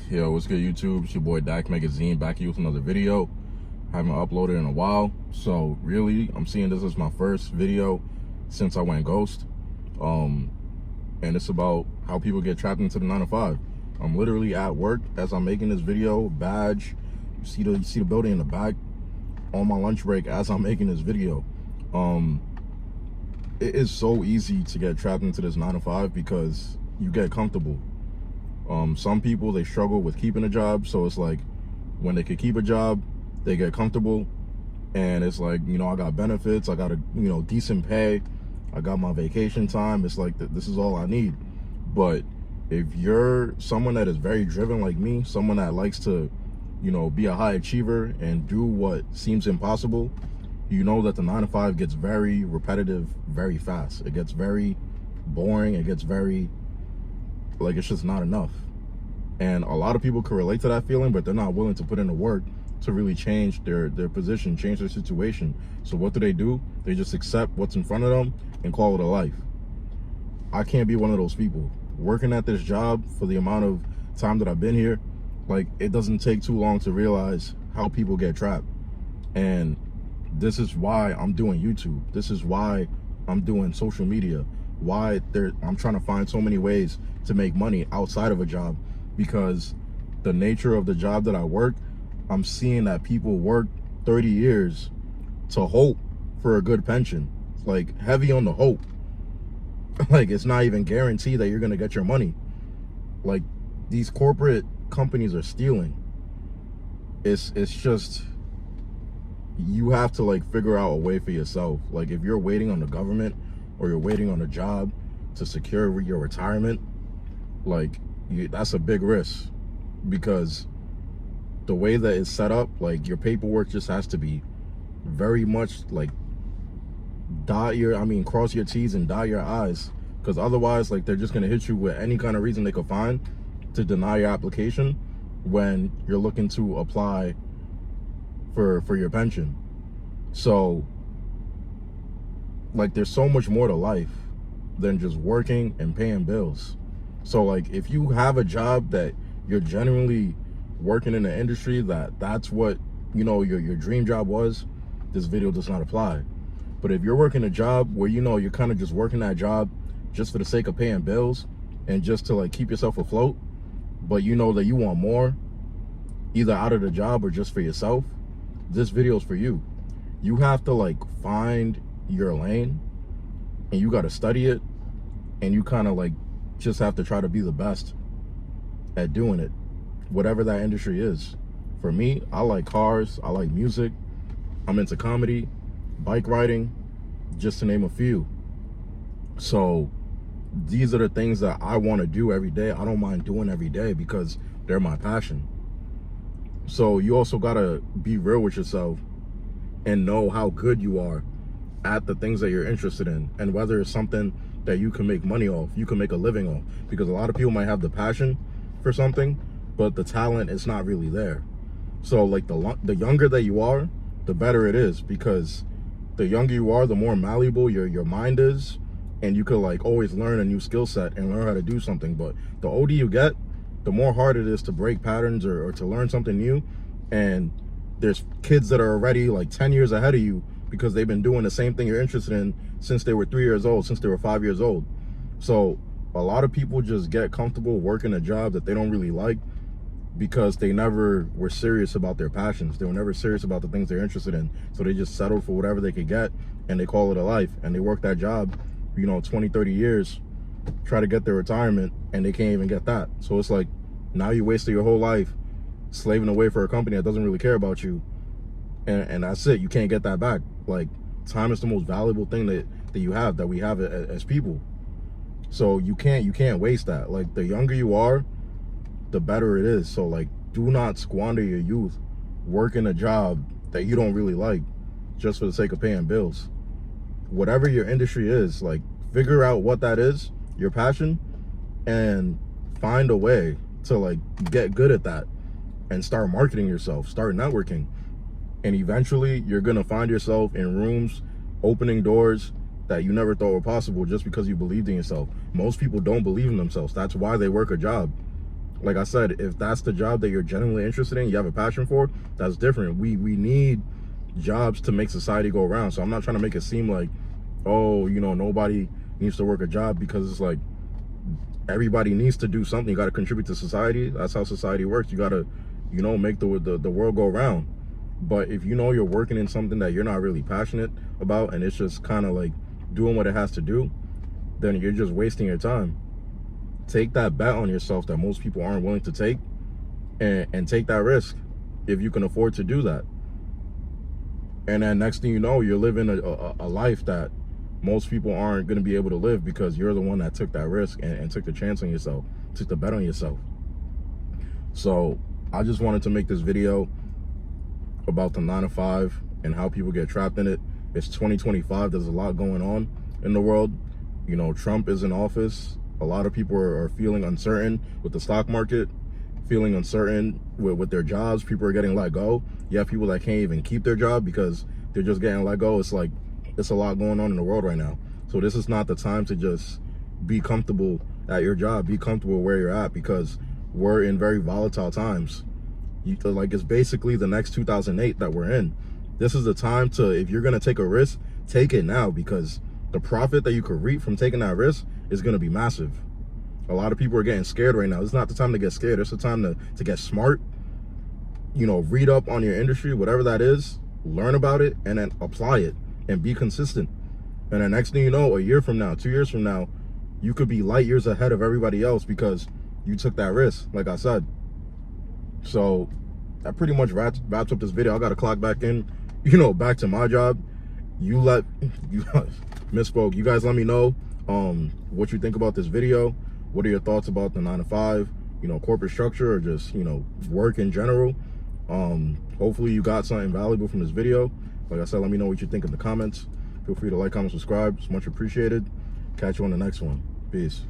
Yo, what's good, YouTube? It's your boy Dak Magazine back here with another video. Haven't uploaded in a while, so really I'm seeing this as my first video since I went ghost. And it's about how people get trapped into the 9 to 5. I'm literally at work as I'm making this video. Badge, you see the building in the back. On my lunch break as I'm making this video. It is so easy to get trapped into this 9 to 5 because you get comfortable. Some people, they struggle with keeping a job, so it's like when they could keep a job, they get comfortable, and it's like, you know, I got benefits, I got a, you know, decent pay, I got my vacation time, it's like this is all I need. But if you're someone that is very driven like me, someone that likes to, you know, be a high achiever and do what seems impossible, you know that the 9 to 5 gets very repetitive very fast. It gets very boring, it gets very, like, it's just not enough. And a lot of people can relate to that feeling, but they're not willing to put in the work to really change their position, change their situation. So what do? They just accept what's in front of them and call it a life. I can't be one of those people. Working at this job for the amount of time that I've been here, like, it doesn't take too long to realize how people get trapped. And this is why I'm doing YouTube. This is why I'm doing social media. Why I'm trying to find so many ways to make money outside of a job, because the nature of the job that I work, I'm seeing that people work 30 years to hope for a good pension. Like, heavy on the hope. Like, it's not even guaranteed that you're gonna get your money. Like, these corporate companies are stealing. It's just, you have to, like, figure out a way for yourself. Like, if you're waiting on the government or you're waiting on a job to secure your retirement, like, that's a big risk, because the way that it's set up, like, your paperwork just has to be very much like cross your T's and dot your I's, because otherwise, like, they're just gonna hit you with any kind of reason they could find to deny your application when you're looking to apply for your pension. So, like, there's so much more to life than just working and paying bills. So, like, if you have a job that you're genuinely working in an industry that's what, you know, your dream job was, this video does not apply. But if you're working a job where, you know, you're kind of just working that job just for the sake of paying bills and just to, like, keep yourself afloat, but you know that you want more, either out of the job or just for yourself, this video is for you. You have to, like, find your lane, and you got to study it, and you kind of, like, just have to try to be the best at doing it, whatever that industry is. For me, I like cars, I like music, I'm into comedy, bike riding, just to name a few. So these are the things that I want to do every day. I don't mind doing every day because they're my passion. So you also got to be real with yourself and know how good you are at the things that you're interested in, and whether it's something that you can make money off, you can make a living off. Because a lot of people might have the passion for something, but the talent is not really there. So, like, the younger that you are, the better it is, because the younger you are, the more malleable your mind is, and you could, like, always learn a new skill set and learn how to do something. But the older you get, the more hard it is to break patterns or to learn something new. And there's kids that are already, like, 10 years ahead of you because they've been doing the same thing you're interested in since they were 3 years old, since they were 5 years old. So a lot of people just get comfortable working a job that they don't really like because they never were serious about their passions. They were never serious about the things they're interested in. So they just settled for whatever they could get, and they call it a life. And they work that job, you know, 20, 30 years, try to get their retirement, and they can't even get that. So it's like, now you wasted your whole life slaving away for a company that doesn't really care about you. And that's it. You can't get that back. Like, time is the most valuable thing that you have, that we have as people. So you can't waste that. Like, the younger you are, the better it is. So, like, do not squander your youth working a job that you don't really like just for the sake of paying bills. Whatever your industry is, like, figure out what that is, your passion, and find a way to, like, get good at that and start marketing yourself, start networking. And eventually you're gonna find yourself in rooms, opening doors that you never thought were possible just because you believed in yourself. Most people don't believe in themselves. That's why they work a job. Like I said, if that's the job that you're genuinely interested in, you have a passion for, that's different. We need jobs to make society go around. So I'm not trying to make it seem like, oh, you know, nobody needs to work a job, because it's like everybody needs to do something. You got to contribute to society. That's how society works. You got to, you know, make the world go around. But if you know you're working in something that you're not really passionate about, and it's just kind of like doing what it has to do, then you're just wasting your time. Take that bet on yourself that most people aren't willing to take, and take that risk if you can afford to do that. And then next thing you know, you're living a life that most people aren't going to be able to live, because you're the one that took that risk and took the chance on yourself, took the bet on yourself. So I just wanted to make this video about the 9-to-5 and how people get trapped in it. It's 2025. There's a lot going on in the world. You know, Trump is in office. A lot of people are feeling uncertain with the stock market, feeling uncertain with their jobs. People are getting let go. You have people that can't even keep their job because they're just getting let go. It's like, it's a lot going on in the world right now. So this is not the time to just be comfortable at your job, be comfortable where you're at, because we're in very volatile times. Like, it's basically the next 2008 that we're in. This is the time to, if you're gonna take a risk, take it now, because the profit that you could reap from taking that risk is gonna be massive. A lot of people are getting scared right now. It's not the time to get scared. It's the time to get smart. You know, read up on your industry, whatever that is, learn about it, and then apply it and be consistent. And the next thing you know, a year from now, 2 years from now, you could be light years ahead of everybody else because you took that risk, like I said. So that pretty much wraps up this video. I got to clock back in, you know, back to my job. You misspoke. You guys let me know what you think about this video. What are your thoughts about the 9-to-5, you know, corporate structure, or just, you know, work in general? Hopefully you got something valuable from this video. Like I said, let me know what you think in the comments. Feel free to like, comment, subscribe. It's much appreciated. Catch you on the next one. Peace.